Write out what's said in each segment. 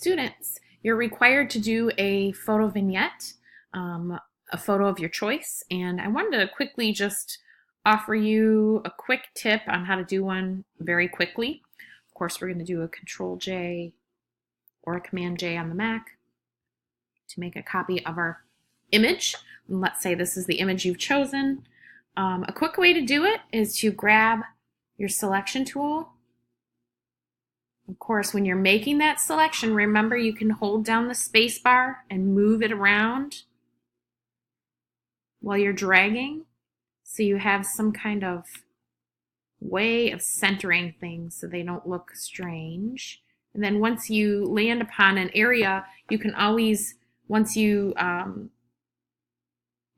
Students, you're required to do a photo vignette, a photo of your choice, and I wanted to quickly just offer you a quick tip on how to do one very quickly. Of course, we're going to do a Control J or a Command J on the Mac to make a copy of our image. And let's say this is the image you've chosen. A quick way to do it is to grab your selection tool. Of course, when you're making that selection, remember you can hold down the space bar and move it around while you're dragging, so you have some kind of way of centering things so they don't look strange. And then once you land upon an area, you can always, once you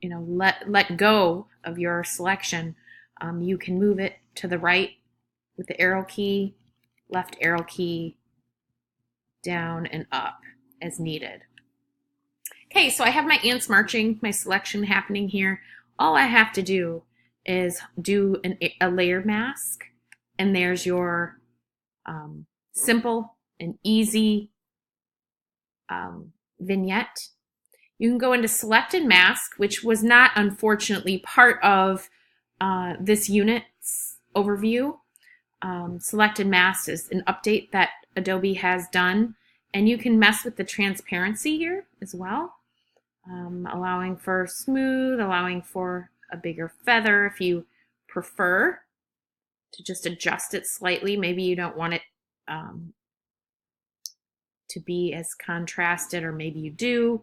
let go of your selection, you can move it to the right with the arrow key, left arrow key, down and up as needed. Okay, so I have my ants marching, my selection happening here. All I have to do is do a layer mask, and there's your simple and easy vignette. You can go into Select and Mask, which was not, unfortunately, part of this unit's overview. Select and Mask is an update that Adobe has done, and you can mess with the transparency here as well, allowing for smooth, allowing for a bigger feather if you prefer to just adjust it slightly. Maybe you don't want it to be as contrasted, or maybe you do.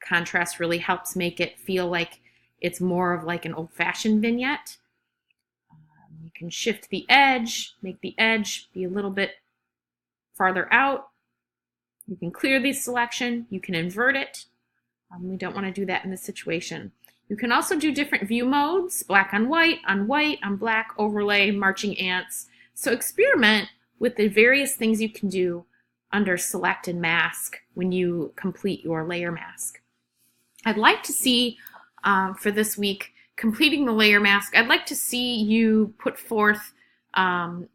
Contrast really helps make it feel like it's more of like an old-fashioned vignette. You can shift the edge, make the edge be a little bit farther out. You can clear the selection, you can invert it. We don't want to do that in this situation. You can also do different view modes, black on white, on black, overlay, marching ants. So experiment with the various things you can do under Select and Mask when you complete your layer mask. I'd like to see, for this week, completing the layer mask, I'd like to see you put forth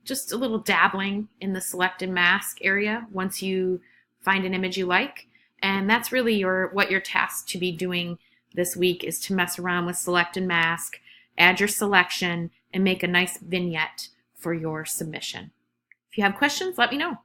just a little dabbling in the Select and Mask area once you find an image you like. And that's really what you're tasked to be doing this week, is to mess around with Select and Mask, add your selection, and make a nice vignette for your submission. If you have questions, let me know.